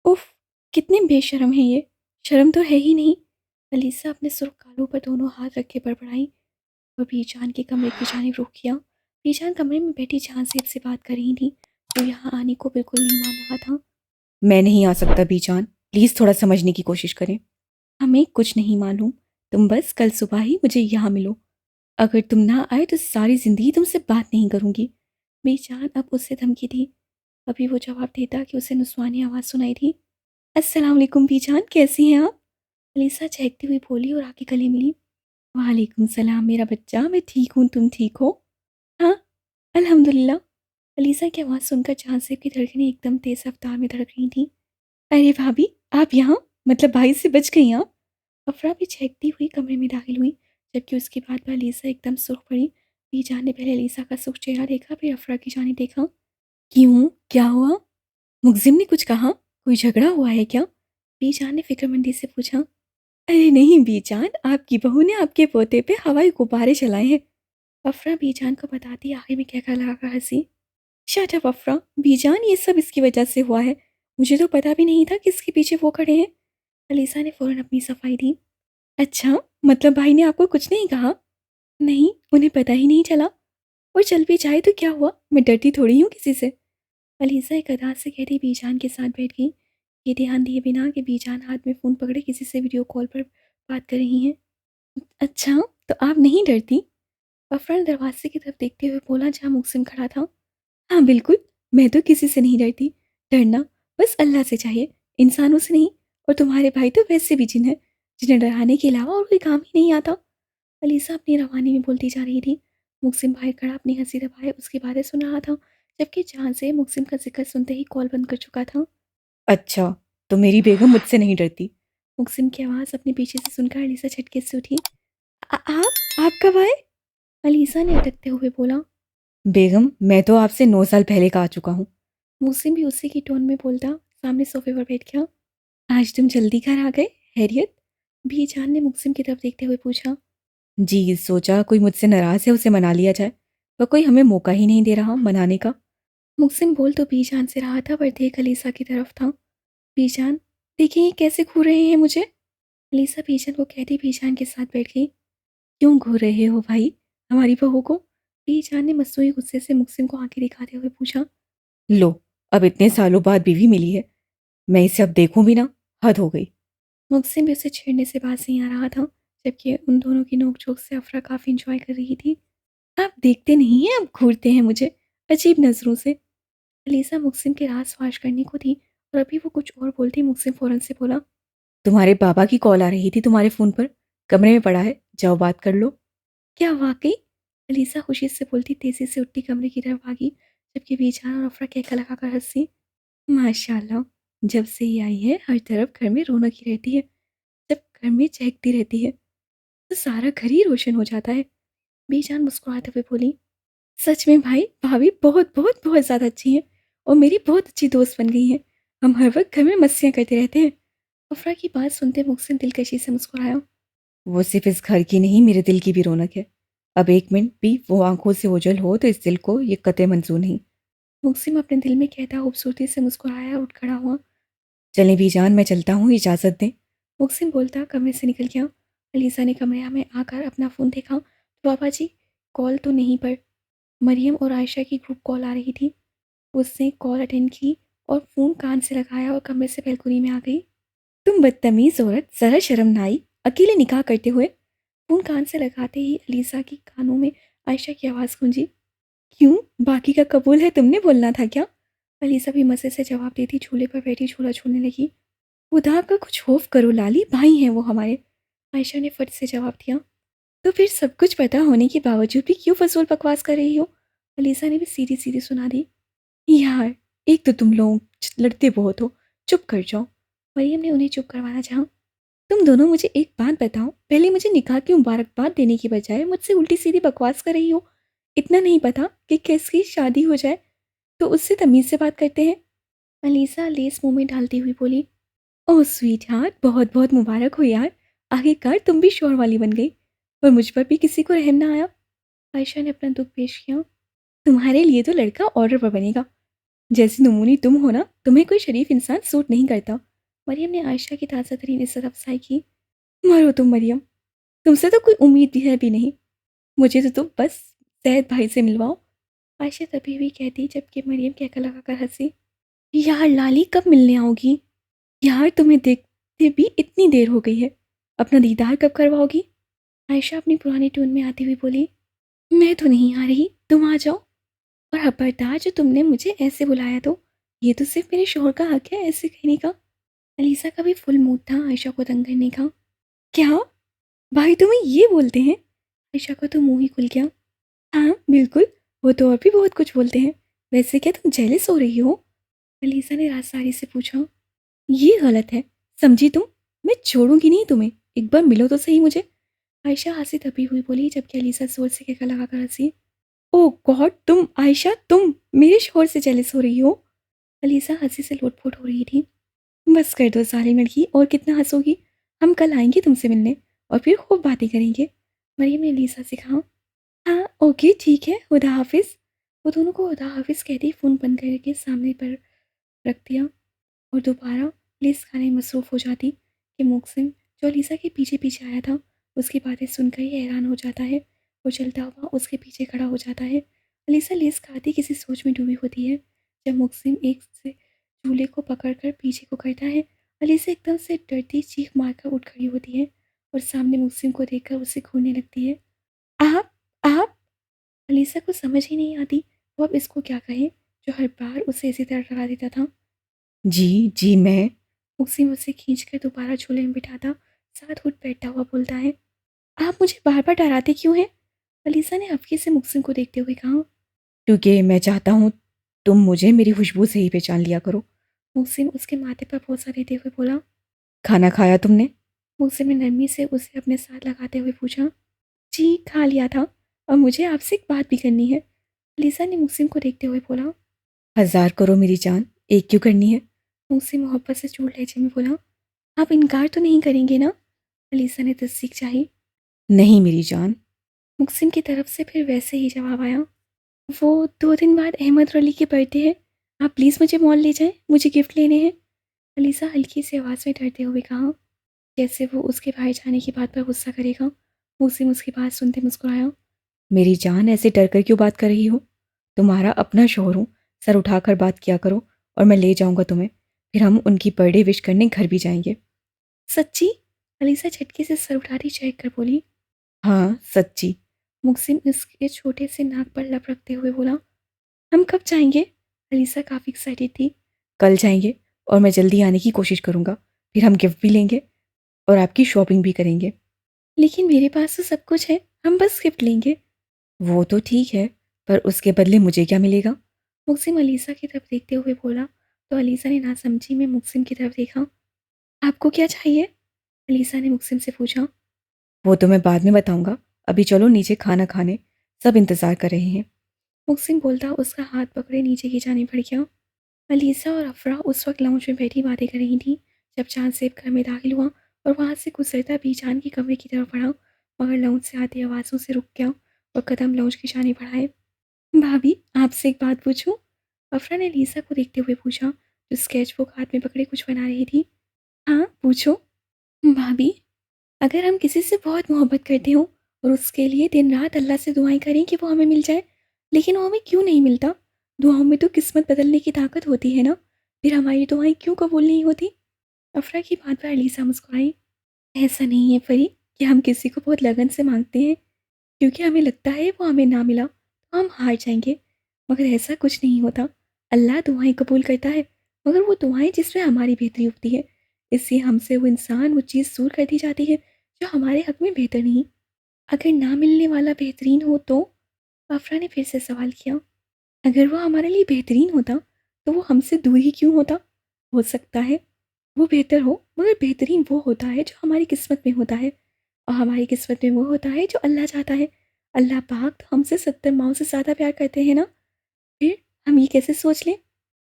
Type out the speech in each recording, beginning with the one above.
उफ! कितने बेशर्म हैं ये, शर्म तो है ही नहीं। अलीसा अपने सुर्ख गालों पर दोनों हाथ रखे बड़बड़ाई और बीजान के कमरे की जानिब रुख किया। बीजान कमरे में बैठी जहांसीब से बात कर रही थी, जो यहाँ आने को बिल्कुल नहीं मान रहा था। मैं नहीं आ सकता बीजान, प्लीज़ थोड़ा समझने की कोशिश करें। हमें कुछ नहीं मालूम, तुम बस कल सुबह ही मुझे यहाँ मिलो। अगर तुम ना आए तो सारी ज़िंदगी तुमसे बात नहीं करूँगी। बीजान अब उससे धमकी दी। अभी वो जवाब देता कि उसे नुस्वानी आवाज़ सुनाई थी। अस्सलाम वालेकुम बीजान, कैसी हैं आप? अलीसा चहकती हुई बोली और आके गले मिली। वालेकुम सलाम मेरा बच्चा, मैं ठीक हूँ, तुम ठीक हो? हाँ, अल्हम्दुलिल्लाह। अलीसा की आवाज़ सुनकर जहांसीब की धड़कनें एकदम तेज़ रफ्तार में धड़क रही थीं। अरे भाभी, आप यहाँ? मतलब भाई से बच गई आप? अफरा भी चहकती हुई कमरे में दाखिल हुई, जबकि उसकी बात पर अलीसा एकदम सुर्ख पड़ी। बीजान ने पहले अलीसा का सुर्ख चेहरा देखा, फिर अफरा की जानिब देखा। क्यों, क्या हुआ? मुग्जिम ने कुछ कहा? कोई झगड़ा हुआ है क्या? बीजान ने फिक्रमंदी से पूछा। अरे नहीं बीजान, आपकी बहू ने आपके पोते पे हवाई गुब्बारे चलाए हैं। अफरा बीजान को बताती आखिर में कहकर लगाकर हंसी। शट अप अफरा, बीजान ये सब इसकी वजह से हुआ है। मुझे तो पता भी नहीं था कि इसके पीछे वो खड़े हैं। अलीसा ने फौरन अपनी सफाई दी। अच्छा, मतलब भाई ने आपको कुछ नहीं कहा? नहीं, उन्हें पता ही नहीं चला। और चल भी जाए तो क्या हुआ, मैं डरती थोड़ी हूँ किसी से। अलीसा एक अदा से कहती बीजान के साथ बैठ गई, ये ध्यान दिए बिना कि बीजान हाथ में फ़ोन पकड़े किसी से वीडियो कॉल पर बात कर रही हैं। अच्छा, तो आप नहीं डरती? अफरा ने दरवाजे की तरफ देखते हुए बोला, जहाँ मुहसिन खड़ा था। हाँ बिल्कुल, मैं तो किसी से नहीं डरती। डरना बस अल्लाह से चाहिए, इंसानों से नहीं। और तुम्हारे भाई तो वैसे भी जिन है, जिन्हें डराने के अलावा और कोई काम ही नहीं आता। अलीसा अपनी रवानी में बोलती जा रही थी। मुकसिम बाहर खड़ा अपनी हंसी दबाए उसकी बातें सुन रहा था, जबकि जहां से मुकसिम का जिक्र सुनते ही कॉल बंद कर चुका था। अच्छा, तो मेरी बेगम मुझसे नहीं डरती? मुकसिम की आवाज़ अपने पीछे से सुनकर अलीसा झटके से उठी। आप कब आए? अलीसा ने अटकते हुए बोला। बेगम, मैं तो आपसे 9 साल पहले का आ चुका हूँ। मुकसिम भी उसी की टोन में बोलता सामने सोफे पर बैठ गया। आज तुम जल्दी घर आ गए, हैरियत? भी जान ने मुकसिम की तरफ देखते हुए पूछा। जी, सोचा कोई मुझसे नाराज़ है उसे मना लिया जाए, पर कोई हमें मौका ही नहीं दे रहा मनाने का। मुकसिम बोल तो बीजान से रहा था, पर देख अलीसा की तरफ था। बीजान, देखिए ये कैसे घूर रहे हैं मुझे। अलीसा बीजान को कहती बीजान के साथ बैठ गई। क्यों घूर रहे हो भाई हमारी बहू को? बीजान ने मसनूई गुस्से से मुकसिम को आंखें दिखाते हुए पूछा। लो, अब इतने सालों बाद बीवी मिली है, मैं इसे अब देखूं भी ना, हद हो गई। मुकसिम भी उसे छेड़ने से बाज नहीं आ रहा था, जबकि उन दोनों की नोकझोंक से अफरा काफ़ी इंजॉय कर रही थी। आप देखते नहीं हैं, अब घूरते हैं मुझे अजीब नज़रों से। अलीसा मुकसिम के राज फाश करने को थी, और अभी वो कुछ और बोलती मुकसिम फौरन से बोला। तुम्हारे बाबा की कॉल आ रही थी तुम्हारे फ़ोन पर, कमरे में पड़ा है, जाओ बात कर लो। क्या वाकई? अलीसा खुशी से बोलती तेजी से उठती कमरे की तरफ भागी, जबकि बीजान और अफरा कहकर लगाकर हंसी। माशाल्लाह, जब से ये आई है हर तरफ घर में रौनक ही रहती है। जब घर में चहकती रहती है तो सारा घर ही रोशन हो जाता है। बीजान मुस्कुराते हुए बोली। सच में भाई भाभी बहुत बहुत बहुत ज़्यादा अच्छी हैं, और मेरी बहुत अच्छी दोस्त बन गई हैं। हम हर वक्त घर में मस्तियाँ करते रहते हैं। अफरा की बात सुनते मुहसिन दिलकशी से मुस्कुराया। वो सिर्फ इस घर की नहीं, मेरे दिल की भी रौनक है। अब एक मिनट भी वो आंखों से ओझल हो तो इस दिल को ये कतई मंजूर नहीं। मुहसिन अपने दिल में कहता खूबसूरती से मुस्कुराया और उठ खड़ा हुआ। चलें बीजान, मैं चलता हूँ, इजाज़त दें। मुहसिन बोलता कमरे से निकल गया। अलीसा ने कमरे में आकर अपना फ़ोन देखा तो पापा जी कॉल तो नहीं, पर मरियम और आयशा की ग्रुप कॉल आ रही थी। उसने कॉल अटेंड की और फ़ोन कान से लगाया और कमरे से बैल्कनी में आ गई। तुम बदतमीज़ औरत, ज़रा शर्म ना आई, अकेले निकाह करते हुए? फ़ोन कान से लगाते ही अलीसा की कानों में आयशा की आवाज़ गूंजी। क्यों, बाकी का कबूल है, तुमने बोलना था क्या? अलीसा भी मज़े से जवाब देती झूले पर बैठी झूला झूलने लगी। खुदा का कुछ खौफ करो लाली, भाई हैं वो हमारे। आयशा ने फट से जवाब दिया। तो फिर सब कुछ पता होने के बावजूद भी क्यों फजूल बकवास कर रही हो? अलीसा ने भी सीधी सीधी सुना दी। यार, एक तो तुम लोग लड़ते बहुत हो, चुप कर जाओ। मरियम ने उन्हें चुप करवाना चाहा। तुम दोनों मुझे एक बात बताओ, पहले मुझे निकाह की मुबारकबाद देने की बजाय मुझसे उल्टी सीधी बकवास कर रही हो। इतना नहीं पता कि किसकी शादी हो जाए तो उससे तमीज़ से बात करते हैं। अलीसा लेस मुंह में डालती हुई बोली। ओह स्वीट हार्ट, बहुत बहुत मुबारक हो यार, आखिरकार तुम भी शोर वाली बन गई। और मुझ पर भी किसी को रहम ना आया। आयशा ने अपना दुख पेश किया। तुम्हारे लिए तो लड़का ऑर्डर पर बनेगा। जैसी नमूनी तुम हो ना, तुम्हें कोई शरीफ इंसान सूट नहीं करता। मरियम ने आयशा की ताज़ा तरीन इज़्ज़त अफजाई की। मरो तुम मरियम, तुमसे तो कोई उम्मीद भी है भी नहीं। मुझे तो तुम बस जैद भाई से मिलवाओ। आयशा तभी हुई कहती जबकि मरियम कहकर लगाकर हंसी। यार लाली कब मिलने आओगी? यार तुम्हें देखते भी इतनी देर हो गई है, अपना दीदार कब करवाओगी? आयशा अपनी पुरानी टोन में आती हुई बोली। मैं तो नहीं आ रही, तुम आ जाओ। और खबरदार जो तुमने मुझे ऐसे बुलाया तो ये तो सिर्फ मेरे शोहर का हक है ऐसे कहने का। अलीसा का भी फुल मूड था आयशा को तंग करने का। क्या भाई तुम्हें ये बोलते हैं? आयशा का तो मुंह ही खुल गया। हाँ बिल्कुल, वो तो और भी बहुत कुछ बोलते हैं। वैसे क्या तुम जेलस हो रही हो? अलीसा ने राजसारी से पूछा। ये गलत है, समझी तुम? मैं छोड़ूंगी नहीं तुम्हें, एक बार मिलो तो सही मुझे। आयशा हंसी दबी हुई बोली जबकि अलीसा जोर से कहकर लगाकर हंसी। ओह गॉड, तुम आयशा, तुम मेरे शोहर से जेलस हो रही हो? अलीसा हंसी से लोटपोट हो रही थी। बस कर दो सारी लड़की, और कितना हंसोगी? हम कल आएंगे तुमसे मिलने और फिर खूब बातें करेंगे। मरियम ने अलीसा से कहा। हाँ ओके ठीक है, खुदा हाफिज़। वो दोनों को खुदा हाफिज़ कहती फ़ोन बंद करके सामने पर रख दिया और दोबारा लिस्ट खाने में मसरूफ़ हो जाती कि मुकसिम जो अलीसा के पीछे पीछे आया था उसकी बातें सुनकर ही हैरान हो जाता है और चलता हुआ उसके पीछे खड़ा हो जाता है। अलीसा लिस्ट खाती किसी सोच में डूबी होती है जब मुकसिम एक से झूले को पकड़कर पीछे को करता है। अलीसा एकदम से डरती चीख मारकर उठ खड़ी होती है और सामने मुकसिम को देखकर उसे घूरने लगती है। आप अलीसा को समझ ही नहीं आती वो अब इसको क्या कहे जो हर बार उसे इसी तरह डरा देता था। जी जी मैं। मुक्सिम उसे खींचकर दोबारा झूले में बिठाता साथ उठ बैठा हुआ बोलता है। आप मुझे बार बार डराते क्यों हैं? अलीसा ने हल्के से मुक्सिम को देखते हुए कहा। क्योंकि मैं चाहता हूँ तुम मुझे मेरी खुशबू से ही पहचान लिया करो। मुक्सिम उसके माथे पर बोसा देते हुए बोला। खाना खाया तुमने? मुक्सिम ने नरमी से उसे अपने साथ लगाते हुए पूछा। जी खा लिया था, और मुझे आपसे एक बात भी करनी है। अलीसा ने मुक्सिम को देखते हुए बोला। 1000 करो मेरी जान, एक क्यों करनी है? मुक्सिम मोहब्बत से चूड़ लहजे में बोला। आप इनकार तो नहीं करेंगे ना? अलीसा ने तस्दीक चाही। नहीं मेरी जान। मुक्सिम की तरफ से फिर वैसे ही जवाब आया। वो 2 दिन बाद अहमद और अली के बर्थडे है, आप प्लीज़ मुझे मॉल ले जाएं, मुझे गिफ्ट लेने हैं। अलीसा हल्की सी आवाज़ में डरते हुए कहा जैसे वो उसके भाई जाने की बात पर गुस्सा करेगा। मुझसे उसकी बात सुनते मुस्कुराया। मेरी जान ऐसे डर कर क्यों बात कर रही हो? तुम्हारा अपना शोहर हूँ, सर उठाकर बात किया करो और मैं ले जाऊंगा तुम्हें। फिर हम उनकी बर्थडे विश करने घर भी जाएंगे। सच्ची? अलीसा झटके से सर उठाती चेक कर बोली। हाँ सच्ची। मुक्सिम उसके छोटे से नाक पर लप रखते हुए बोला। हम कब जाएंगे? अलीसा काफ़ी एक्साइटेड थी। कल जाएंगे और मैं जल्दी आने की कोशिश करूंगा। फिर हम गिफ्ट भी लेंगे और आपकी शॉपिंग भी करेंगे। लेकिन मेरे पास तो सब कुछ है, हम बस गिफ्ट लेंगे। वो तो ठीक है, पर उसके बदले मुझे क्या मिलेगा? मुक्सिम अलीसा की तरफ देखते हुए बोला तो अलीसा ने नासमझी में मुक्सिम की तरफ देखा। आपको क्या चाहिए? अलीसा ने मुक्सिम से पूछा। वो तो मैं बाद में बताऊंगा, अभी चलो नीचे खाना खाने, सब इंतज़ार कर रहे हैं। मुक्सिम बोलता उसका हाथ पकड़े नीचे की जाने बढ़ गया। अलीसा और अफरा उस वक्त लाउंज में बैठी बातें कर रही थी जब चांद सेब घर में दाखिल हुआ और वहाँ से गुजरता भी चांद के कमरे की तरफ बढ़ा, मगर लाउंज से आती आवाज़ों से रुक गया और कदम लाउंज की जाने बढ़ाए। भाभी आपसे एक बात पूछूं? अफरा ने अलीसा को देखते हुए पूछा जो स्केच बुक हाथ में पकड़े कुछ बना रही थी। हाँ पूछो। भाभी, अगर हम किसी से बहुत मोहब्बत करते हो और उसके लिए दिन रात अल्लाह से दुआएं करें कि वो हमें मिल जाए, लेकिन वो हमें क्यों नहीं मिलता? दुआओं में तो किस्मत बदलने की ताकत होती है ना, फिर हमारी दुआएं क्यों कबूल नहीं होती? अफरा की बात पर अलीसा मुस्कुराई। ऐसा नहीं है परी कि हम किसी को बहुत लगन से मांगते हैं क्योंकि हमें लगता है वो हमें ना मिला तो हम हार जाएंगे, मगर ऐसा कुछ नहीं होता। अल्लाह दुआएं कबूल करता है, मगर वो दुआएं जिसमें हमारी बेहतरी उगती है, इससे हमसे वो इंसान वो चीज़ दूर कर दी जाती है जो हमारे हक में बेहतर नहीं। अगर ना मिलने वाला बेहतरीन हो तो? अफरा ने फिर से सवाल किया। अगर वो हमारे लिए बेहतरीन होता तो वो हमसे दूर ही क्यों होता? हो सकता है वो बेहतर हो, मगर बेहतरीन वो होता है जो हमारी किस्मत में होता है, और हमारी किस्मत में वो होता है जो अल्लाह चाहता है। अल्लाह पाक तो हमसे 70 माओं से ज़्यादा प्यार करते हैं ना, फिर हम ये कैसे सोच लें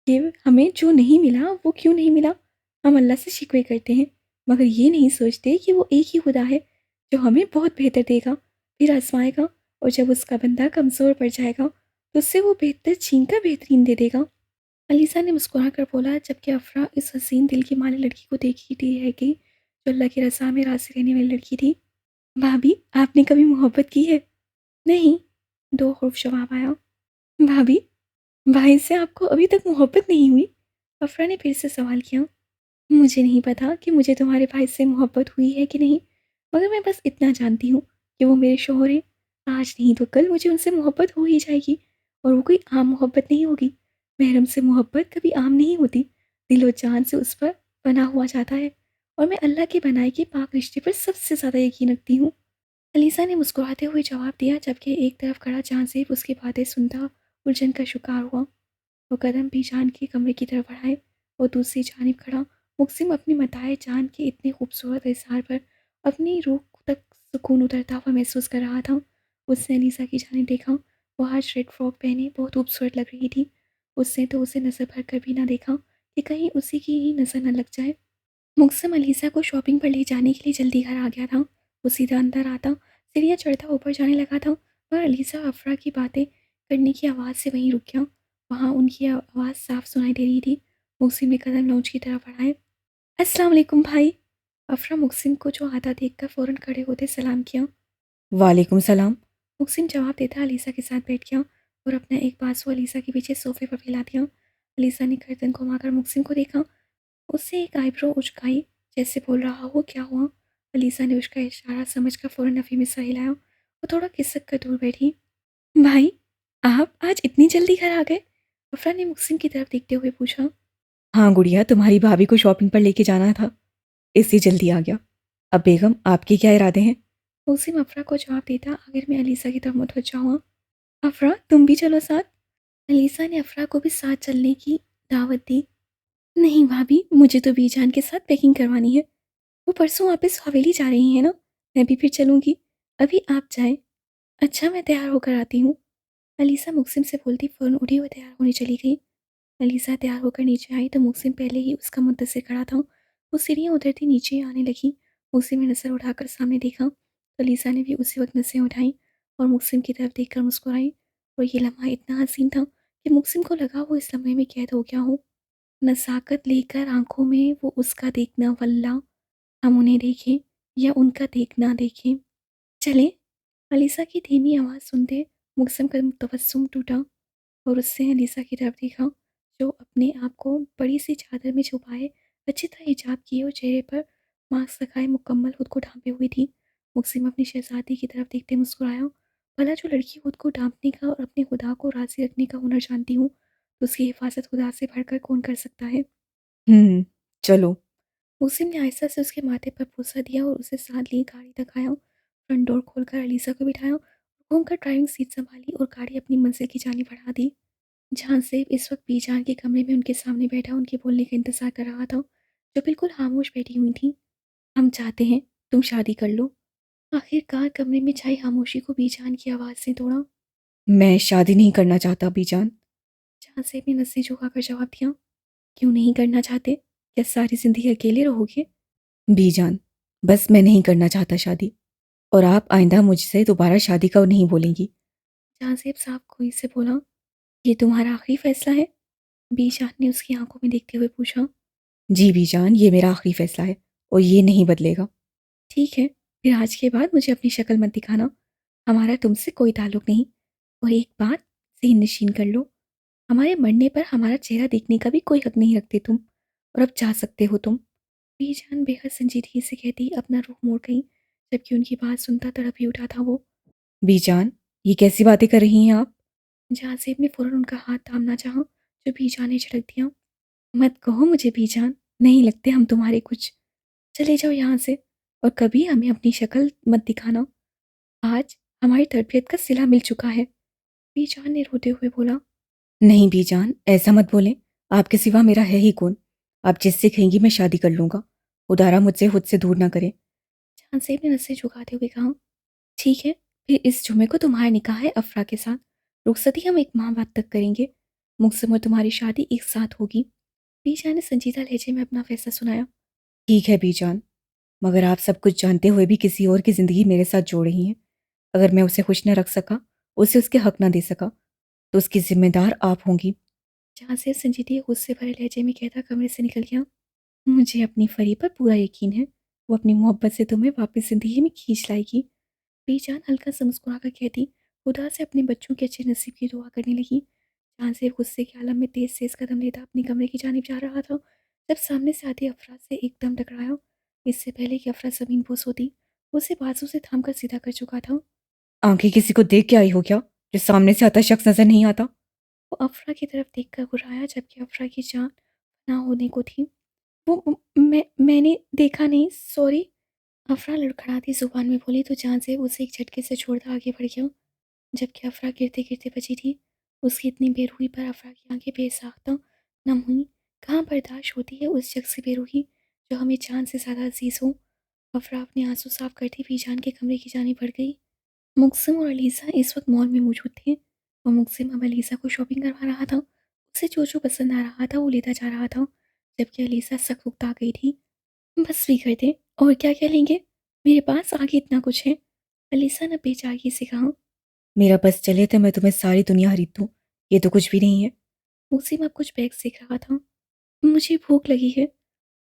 कि हमें जो नहीं मिला वो क्यों नहीं मिला? हम अल्लाह से शिकवे करते हैं, मगर ये नहीं सोचते कि वो एक ही खुदा है जो हमें बहुत बेहतर देगा, फिर आजमाएगा, और जब उसका बंदा कमज़ोर पड़ जाएगा तो उससे वो बेहतर छीन कर बेहतरीन दे देगा। علیسا نے مسکرا کر بولا، جبکہ افرا اس حسین دل کی مالی لڑکی کو دیکھی رہ گئی جو اللہ کی رضا میں راضی رہنے والی لڑکی تھی۔ بھابھی، آپ نے کبھی محبت کی ہے؟ نہیں، دو حرف جواب آیا۔ بھابھی، بھائی سے آپ کو ابھی تک محبت نہیں ہوئی؟ افرا نے پھر سے سوال کیا۔ مجھے نہیں پتا کہ مجھے تمہارے بھائی سے محبت ہوئی ہے کہ نہیں، مگر میں بس اتنا جانتی ہوں کہ وہ میرے شوہر ہیں۔ آج نہیں تو کل مجھے ان سے محبت ہو ہی جائے گی، اور وہ کوئی عام محبت نہیں ہوگی۔ محرم سے محبت کبھی عام نہیں ہوتی، دل و جان سے اس پر بنا ہوا جاتا ہے، اور میں اللہ کے بنائے کے پاک رشتے پر سب سے زیادہ یقین رکھتی ہوں۔ علیسا نے مسکراتے ہوئے جواب دیا، جبکہ ایک طرف کھڑا جہاں زیب اس کی باتیں سنتا الجھن کا شکار ہوا۔ وہ قدم بھی جان کے کمرے کی طرف بڑھائے، اور دوسری جانب کھڑا مقسم اپنی متاع جان کے اتنے خوبصورت اظہار پر اپنی روح تک سکون اترتا ہوا محسوس کر رہا تھا۔ اس نے علیسا کی جانب دیکھا، وہ آج ریڈ فراک پہنے بہت خوبصورت لگ رہی تھی۔ اس نے تو اسے نظر بھر کر بھی نہ دیکھا کہ کہیں اسی کی ہی نظر نہ لگ جائے۔ مقسم علیسا کو شاپنگ پر لے جانے کے لیے جلدی گھر آ گیا تھا۔ وہ سیدھا اندر آتا، سیڑھیاں چڑھتا اوپر جانے لگا تھا، مگر علیسا افرا کی باتیں کرنے کی آواز سے وہیں رک گیا۔ وہاں ان کی آواز صاف سنائی دے رہی تھی۔ مقسم نے قدم لونچ کی طرف بڑھائے۔ السلام علیکم بھائی۔ افرا مقسم کو جو آتا دیکھ کر فوراً کھڑے ہوتے سلام کیا۔ وعلیکم السلام۔ مقسم جواب دیتا علیسا کے ساتھ بیٹھ گیا اور اپنا ایک بازو علیسا کے پیچھے صوفے پر پھیلا دیا۔ علیسا نے گردن گھما کر مقسم کو دیکھا، اس سے ایک آئی برو اچکائی، جیسے بول رہا ہو کیا ہوا۔ علیسا نے اس کا اشارہ سمجھ کر فوراً نفی میں سر ہلایا۔ وہ تھوڑا کھسک کر دور بیٹھی۔ بھائی، آپ آج اتنی جلدی گھر آ گئے؟ افرا نے مقسم کی طرف دیکھتے ہوئے پوچھا۔ ہاں گڑیا، تمہاری بھابھی کو شاپنگ پر لے کے جانا تھا، اس لیے جلدی آ گیا۔ اب بیگم، آپ کے کیا ارادے ہیں؟ مقسم افرا کو جواب دیتا آخر میں علیسا کی طرف متوجہ ہوا۔ افرا، تم بھی چلو ساتھ۔ علیسا نے افرا کو بھی ساتھ چلنے کی دعوت دی۔ نہیں بھابھی، مجھے تو بی جان کے ساتھ پیکنگ کروانی ہے، وہ پرسوں واپس حویلی جا رہی ہیں نا، میں بھی پھر چلوں گی، ابھی آپ جائیں۔ اچھا، میں تیار ہو کر آتی ہوں۔ علیسا مقسم سے بولتی فوراً اٹھی ہوئی تیار ہونے چلی گئی۔ علیسا تیار ہو کر نیچے آئی تو مقسم پہلے ہی اس کا منتظر کھڑا تھا۔ وہ سیڑھیاں اترتی نیچے آنے لگی۔ مقسم نے نظر اٹھا کر سامنے دیکھا تو علیسا نے بھی اسی وقت نظریں اٹھائیں اور مقسم کی طرف دیکھ کر مسکرائی، اور یہ لمحہ اتنا حسین تھا کہ مقسم کو لگا وہ اس لمحے میں قید ہو گیا ہو۔ نزاکت لے کر آنکھوں میں وہ اس کا دیکھنا، واللہ ہم انہیں دیکھیں یا ان کا دیکھنا دیکھیں۔ چلیں۔ علیسا کی دھیمی آواز سنتے مقسم کا تبسم ٹوٹا، اور اس سے علیسا کی طرف دیکھا جو اپنے آپ کو بڑی سی چادر میں چھپائے، اچھی طرح حجاب کیے اور چہرے پر ماسک لگائے مکمل خود کو ڈھانپے ہوئی تھی۔ مقسم اپنی شہزادی کی طرف دیکھتے مسکرایا۔ بھلا جو لڑکی خود کو ڈھانپنے کا اور اپنے خدا کو راضی رکھنے کا ہنر جانتی ہوں تو اس کی حفاظت خدا سے بڑھ کر کون کر سکتا ہے؟ چلو۔ مقسم نے آہستہ سے اس کے ماتھے پر بوسہ دیا اور اسے ساتھ لی گاڑی تک آیا۔ فرنٹ ڈور کھول کر علیسا کو بٹھایا، گھوم کر ڈرائیونگ سیٹ سنبھالی اور گاڑی اپنی منزل کی جانب بڑھا دی۔ جہاں زیب اس وقت بی جان کے کمرے میں ان کے سامنے بیٹھا ان کے بولنے کا انتظار کر رہا تھا، جو بالکل خاموش بیٹھی ہوئی تھی۔ ہم چاہتے ہیں تم شادی کر لو۔ آخر کار کمرے میں چھائی خاموشی کو بی جان کی آواز سے توڑا۔ میں شادی نہیں کرنا چاہتا بی جان۔ جہاں زیب نے نظریں جھکا کر جواب دیا۔ کیوں نہیں کرنا چاہتے؟ کیا ساری زندگی اکیلے رہو گے؟ بی جان، بس میں نہیں کرنا چاہتا شادی، اور آپ آئندہ مجھ سے دوبارہ شادی کا نہیں بولیں گی۔ جہاں زیب صاحب کوئی سے بولا۔ یہ تمہارا آخری فیصلہ ہے؟ بی جان نے اس کی آنکھوں میں دیکھتے ہوئے پوچھا۔ جی بی جان، یہ میرا آخری فیصلہ ہے اور یہ نہیں بدلے گا۔ ٹھیک ہے، پھر آج کے بعد مجھے اپنی شکل مت دکھانا، ہمارا تم سے کوئی تعلق نہیں۔ اور ایک بات ذہن نشین کر لو، ہمارے مرنے پر ہمارا چہرہ دیکھنے کا بھی کوئی حق نہیں رکھتے تم، اور اب جا سکتے ہو تم۔ بی جان بے حد سنجیدگی سے کہتی اپنا رخ موڑ گئی، جبکہ ان کی بات سنتا تڑپ ہی اٹھا تھا وہ۔ بی جان، یہ کیسی باتیں کر رہی ہیں آپ؟ جہاں زیب نے فوراً ان کا ہاتھ تھامنا چاہا، جو بی جان نے جھٹک دیا۔ مت کہو مجھے بی جان، نہیں لگتے ہم تمہارے کچھ، چلے جاؤ یہاں سے، اور کبھی ہمیں اپنی شکل مت دکھانا، آج ہماری تربیت کا صلہ مل چکا ہے۔ بی جان نے روتے ہوئے بولا۔ نہیں بی جان، ایسا مت بولیں، آپ کے سوا میرا ہے ہی کون؟ آپ جس سے کہیں گی میں شادی کر لوں گا، خدا مجھ سے خود سے دور نہ کرے۔ جہاں زیب نے نظریں جھکاتے ہوئے کہا، ٹھیک ہے، پھر اس جمعے کو تمہارا نکاح ہے افرا کے ساتھ، رخصتی ہم ایک ماہ بعد تک کریں گے، مقسم اور تمہاری شادی ایک ساتھ ہوگی۔ بی جان نے سنجیدہ لہجے میں اپنا فیصلہ سنایا۔ ٹھیک ہے بی جان، مگر آپ سب کچھ جانتے ہوئے بھی کسی اور کی زندگی میرے ساتھ جوڑ رہی ہیں۔ اگر میں اسے خوش نہ رکھ سکا، اسے اس کے حق نہ دے سکا، تو اس کی ذمہ دار آپ ہوں گی۔ जहाँ से संजीदे गुस्से भरे लहजे में कहता कमरे से निकल गया। मुझे अपनी फरी पर पूरा यकीन है, वो अपनी मोहब्बत से तुम्हें वापस ज़िंदगी में खींच लाएगी। बेजान हल्का सा मुस्कुरा कर कहती, खुदा से अपने बच्चों के अच्छे नसीब की दुआ करने लगी। जहाँ से गुस्से के आलम में तेज तेज कदम लेता अपने कमरे की जानिब जा रहा था, जब सामने से आती अफरा से एकदम टकराया। इससे पहले कि अफरा ज़मीन बोस होती, वो उसे बाजू से थाम कर सीधा कर चुका था। आंखें किसी को देख के आई हो क्या, जो सामने से आता शख्स नजर नहीं आता? वो अफरा की तरफ देख कर घुराया, जबकि अफरा की जान ना होने को थी। मैंने देखा नहीं, सॉरी। अफरा लड़खड़ाती जुबान में बोली तो जान से उसे एक झटके से छोड़ता आगे बढ़ गया, जबकि अफरा गिरते गिरते बची थी। उसकी इतनी बेरूही पर अफरा की आंखें बेसाख्ता नम हुई। कहाँ बर्दाश्त होती है उस शख्स की बेरूही जो हमें जान से ज़्यादा अजीज़ हो। अफरा अपने आंसू साफ करती हुई जान के कमरे की जानी बढ़ गई। मुक्सिम और अलीसा इस वक्त मॉल में मौजूद थे, और मुक्सिम अब अलीसा को शॉपिंग करवा रहा था। उसे जो जो पसंद आ रहा था वो लेता जा रहा था, जबकि अलीसा सख्त उकता गई थी। बस भी कर दे, और क्या क्या लेंगे, मेरे पास आगे इतना कुछ है। अलीसा ने बेचागी से कहा। मेरा बस चले तो मैं तुम्हें सारी दुनिया खरीद दूँ, ये तो कुछ भी नहीं है। मुक्सिम अब कुछ बैग सीख रहा था। मुझे भूख लगी है।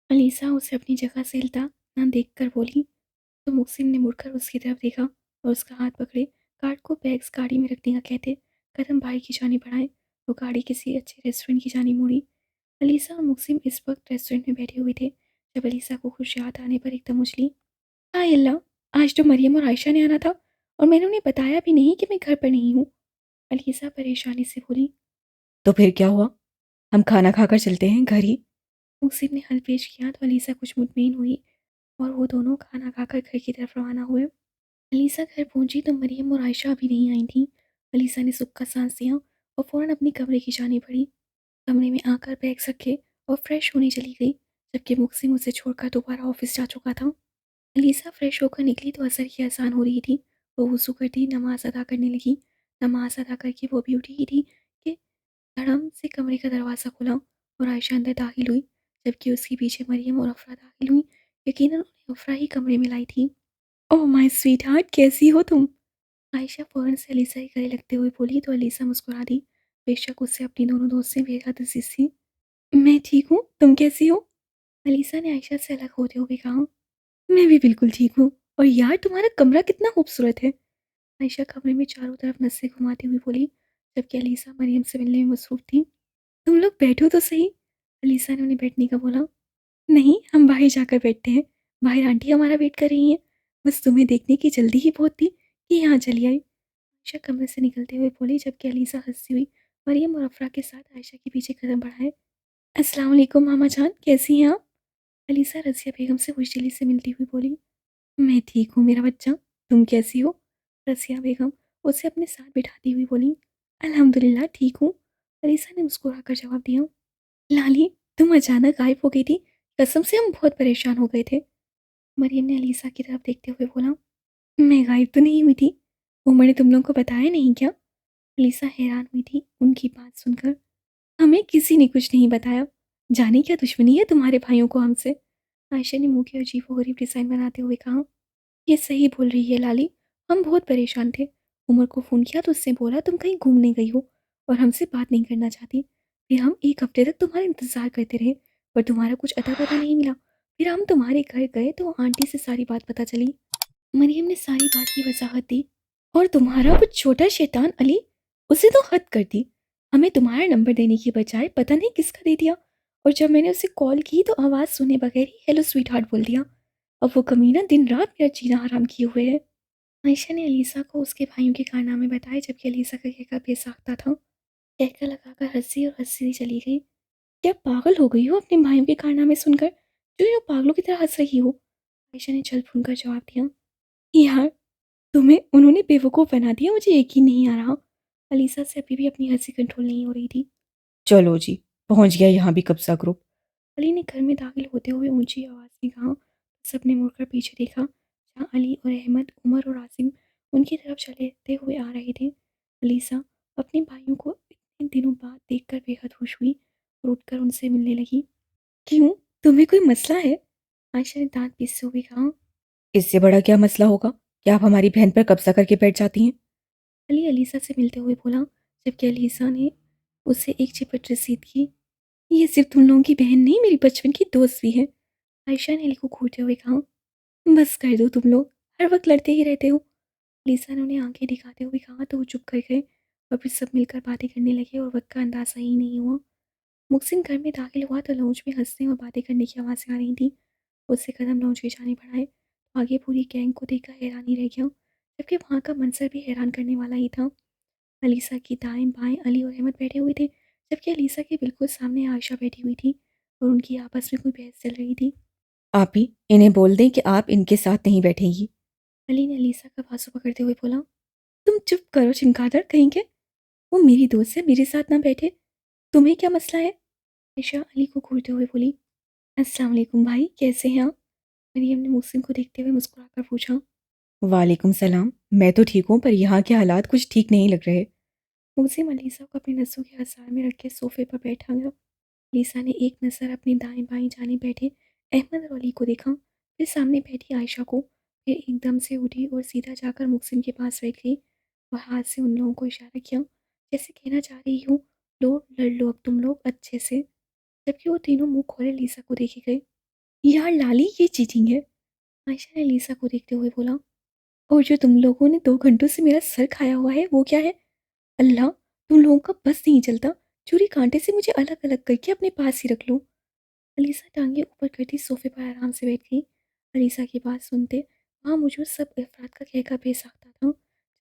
अलीसा उसे अपनी जगह से हिलता ना देख कर बोली, तो मुक्सिम ने मुड़कर उसकी तरफ देखा और उसका हाथ पकड़े कार्ड को बैग्स गाड़ी में रखने का कहते कदम भाई की जानी बढ़ाए। वो गाड़ी किसी अच्छे रेस्टोरेंट की जानी मुड़ी। अलीसा और मुक्सिम इस वक्त रेस्टोरेंट में बैठे हुए थे, जब अलीसा को खुश याद आने पर एकदम उछली। हाय अल्लाह, आज तो मरियम और आयशा ने आना था, और मैंने उन्हें बताया भी नहीं कि मैं घर पर नहीं हूँ। अलीसा परेशानी से बोली। तो फिर क्या हुआ, हम खाना खाकर चलते हैं घर ही। मुक्सिम ने हल पेश किया तो अलीसा कुछ मुतमईन हुई, और वो दोनों खाना खाकर घर की तरफ रवाना हुए। अलीसा घर पहुंची तो मरियम और आयशा अभी नहीं आई थीं। अलीसा ने सुख का सांस लिया और फ़ौरन अपने कमरे की जाने बढ़ी। कमरे में आकर बैग्स रखे और फ्रेश होने चली गई, जबकि मुक्सिम उसे छोड़कर दोबारा ऑफिस जा चुका था। अलीसा फ्रेश होकर निकली तो असर की अजान हो रही थी। वो वज़ू करती नमाज अदा करने लगी। नमाज अदा करके वो भी उठी ही थी कि धड़म से कमरे का दरवाज़ा खुला और आयशा अंदर दाखिल हुई, जबकि उसके पीछे मरियम और अफरा दाखिल हुई। यकीनन उन्हें अफरा ही कमरे में लाई थी। ओह माय स्वीट हार्ट, कैसी हो तुम? आयशा फ़ौरन से अलीसा के गले लगते हुए बोली तो अलीसा मुस्कुरा दी। बेशक उससे अपनी दोनों दोस्तें बेहद अजीज थी। मैं ठीक हूँ, तुम कैसी हो? अलीसा ने आयशा से अलग होते हुए कहा। मैं भी बिल्कुल ठीक हूँ, और यार तुम्हारा कमरा कितना खूबसूरत है। आयशा कमरे में चारों तरफ नसें घुमाती हुई बोली, जबकि अलीसा मरियम से मिलने में मसरूफ़ थी। तुम लोग बैठो तो सही। अलीसा ने उन्हें बैठने का बोला। नहीं, हम बाहर जाकर बैठते हैं, बाहर आंटी हमारा वेट कर रही हैं। बस तुम्हें देखने की जल्दी ही बहुत थी कि यहाँ चली आई। आयशा कमरे से निकलते हुए बोली, जबकि अलीसा हंसती हुई मरियम और अफरा के साथ आयशा के पीछे कदम बढ़ाए। अस्सलाम वालेकुम मामा जान, कैसी हैं आप? अलीसा रज़िया बेगम से खुशदिली से मिलती हुई बोली। मैं ठीक हूँ मेरा बच्चा, तुम कैसी हो? रज़िया बेगम उसे अपने साथ बिठाती हुई बोली। अल्हम्दुलिल्लाह ठीक हूँ, अलीसा ने मुस्कुराकर जवाब दिया। लाली, तुम अचानक गायब हो गई थी, कसम से हम बहुत परेशान हो गए थे। मरियम ने अलीसा की तरफ देखते हुए बोला। मैं गायब तो नहीं हुई थी, उमर ने तुम लोगों को बताया नहीं क्या? अलीसा हैरान हुई थी उनकी बात सुनकर। हमें किसी ने कुछ नहीं बताया, जाने क्या दुश्मनी है तुम्हारे भाइयों को हमसे। आयशा ने मुंह के अजीबोगरीब डिज़ाइन बनाते हुए कहा। ये सही बोल रही है लाली, हम बहुत परेशान थे। उमर को फ़ोन किया तो उससे बोला तुम कहीं घूमने गई हो और हमसे बात नहीं करना चाहती। फिर हम एक हफ्ते तक तुम्हारा इंतज़ार करते रहे, पर तुम्हारा कुछ अता पता नहीं मिला। फिर हम तुम्हारे घर गए तो आंटी से सारी बात पता चली। मरियम ने सारी बात की वजाहत दी। और तुम्हारा वो छोटा शैतान अली, उसे तो हद कर दी। हमें तुम्हारा नंबर देने की बजाय पता नहीं किसका दे दिया, और जब मैंने उसे कॉल की तो आवाज़ सुने बगैर ही हेलो स्वीट हार्ट बोल दिया। अब वो कमीना दिन रात मेरा जीना हराम किए हुए है। आयशा ने अलीसा को उसके भाइयों के कारनामे बताए, जबकि अलीसा का कहकर बेसाख्ता था। कहकर लगाकर हंसी और हंसी चली गई। क्या पागल हो गई हो अपने भाइयों के कारनामे सुनकर, जो यूँ पागलों की तरह हंस रही हो? आयशा ने छल भून कर जवाब दिया। यार, तुम्हें उन्होंने बेवकूफ़ बना दिया, मुझे यकीन नहीं आ रहा। अलीसा से अभी भी अपनी हंसी कंट्रोल नहीं हो रही थी। चलो जी, पहुंच गया यहाँ भी कब्जा ग्रुप। अली ने घर में दाखिल होते हुए ऊंची आवाज़ में कहा। सबने मुड़कर पीछे देखा, जहाँ अली और अहमद, उमर और आसिम उनकी तरफ चलते हुए आ रहे थे। अलीसा अपने भाइयों को इतने दिनों बाद देखकर बेहद खुश हुई और उठकर उनसे मिलने लगी। क्यों, तुम्हें कोई मसला है? आयशा ने दांत पीसते हुए कहा। इससे बड़ा क्या मसला होगा, क्या आप हमारी बहन पर कब्जा करके बैठ जाती हैं? अली अलीसा से मिलते हुए बोला, जबकि अलीसा ने اسے ایک جھپٹ رسید کی۔ یہ صرف تم لوگوں کی بہن نہیں، میری بچپن کی دوست بھی ہے، عائشہ نے علی کو گھورتے ہوئے کہا۔ بس کر دو تم لوگ، ہر وقت لڑتے ہی رہتے ہو، لیسا نے انہیں آنکھیں دکھاتے ہوئے کہا تو وہ چپ کر گئے اور پھر سب مل کر باتیں کرنے لگے اور وقت کا اندازہ ہی نہیں ہوا۔ محسن گھر میں داخل ہوا تو لونج میں ہنسنے اور باتیں کرنے کی آوازیں آ رہی تھیں۔ اس سے قدم لونج کی جانب بڑھائے تو آگے پوری گینگ کو دیکھ کر حیران ہی رہ گیا، جبکہ وہاں کا منظر بھی حیران کرنے والا ہی تھا۔ علیسا کی دائیں بائیں علی اور احمد بیٹھے ہوئے تھے، جبکہ علیسا کے بالکل سامنے عائشہ بیٹھی ہوئی تھی اور ان کی آپس میں کوئی بحث چل رہی تھی۔ آپ ہی انہیں بول دیں کہ آپ ان کے ساتھ نہیں بیٹھیں گی۔ علی نے علیسا کا بازو پکڑتے ہوئے بولا۔ تم چپ کرو چمگادڑ کہیں کے، وہ میری دوست ہے، میرے ساتھ نہ بیٹھے، تمہیں کیا مسئلہ ہے؟ عائشہ علی کو گھورتے ہوئے بولی۔ السلام علیکم بھائی، کیسے ہیں آپ؟ مریم نے محسن کو دیکھتے ہوئے مسکرا کر پوچھا۔ وعلیکم السلام، میں تو ٹھیک ہوں پر یہاں کے حالات کچھ ٹھیک نہیں لگ رہے۔ محسن علیسا کو اپنے نسوں کے آثار میں رکھ کے صوفے پر بیٹھا گیا۔ علیسا نے ایک نظر اپنی دائیں بائیں جانب بیٹھے احمد اور علی کو دیکھا، پھر سامنے بیٹھی عائشہ کو، پھر ایک دم سے اٹھی اور سیدھا جا کر محسن کے پاس بیٹھ گئی اور ہاتھ سے ان لوگوں کو اشارہ کیا، جیسے کہنا چاہ رہی ہوں لو لڑ لو اب تم لوگ اچھے سے، جبکہ وہ تینوں منہ کھولے لیسا کو دیکھے گئے۔ یار لالی، یہ چیٹنگ ہے، عائشہ نے لیسا کو دیکھتے ہوئے بولا۔ اور جو تم لوگوں نے 2 گھنٹوں سے میرا سر کھایا ہوا ہے وہ کیا ہے؟ اللہ، تم لوگوں کا بس نہیں چلتا، چوری کانٹے سے مجھے الگ الگ کر کے اپنے پاس ہی رکھ لو۔ علیسا ٹانگیں اوپر کرتی صوفے پر آرام سے بیٹھ گئی۔ علیسا کی بات سنتے وہاں موجود سب افراد کا کہکا بے ساختہ تھا،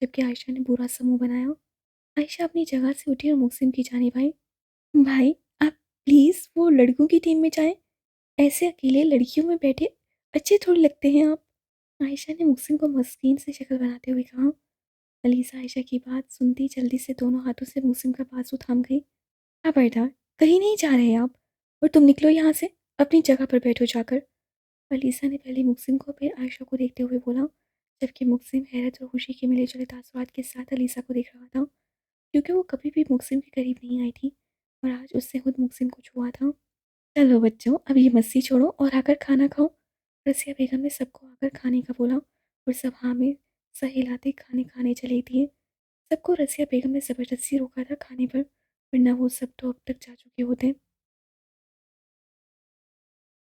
جبکہ عائشہ نے برا سا منہ بنایا۔ عائشہ اپنی جگہ سے اٹھی اور محسن کی جانب آئی۔ بھائی آپ پلیز وہ لڑکوں کی ٹیم میں جائیں، ایسے اکیلے لڑکیوں میں بیٹھے اچھے تھوڑی لگتے ہیں آپ، عائشہ نے محسن کو مسکین سے شکل بناتے ہوئے کہا۔ علیسا عائشہ کی بات سنتی جلدی سے دونوں ہاتھوں سے محسن کا بازو تھام گئی۔ خبردار، کہیں نہیں جا رہے آپ، اور تم نکلو یہاں سے، اپنی جگہ پر بیٹھو جا کر، علیسا نے پہلے محسن کو پھر عائشہ کو دیکھتے ہوئے بولا، جبکہ محسن حیرت اور خوشی کے ملے جلے تاثرات کے ساتھ علیسا کو دیکھ رہا تھا، کیونکہ وہ کبھی بھی محسن کے قریب نہیں آئی تھی اور آج اس سے خود محسن کو چھوا تھا۔ چلو بچوں، اب یہ مستی چھوڑو اور آ کر کھانا کھاؤ، رسیہ بیگم نے سب کو آ کر کھانے کا بولا اور سب ہاں میں سہ ہلاتے کھانے چلے دیے۔ سب کو رسیہ بیگم نے زبردستی روکا تھا کھانے پر، ورنہ وہ سب تو اب تک جا چکے ہوتے۔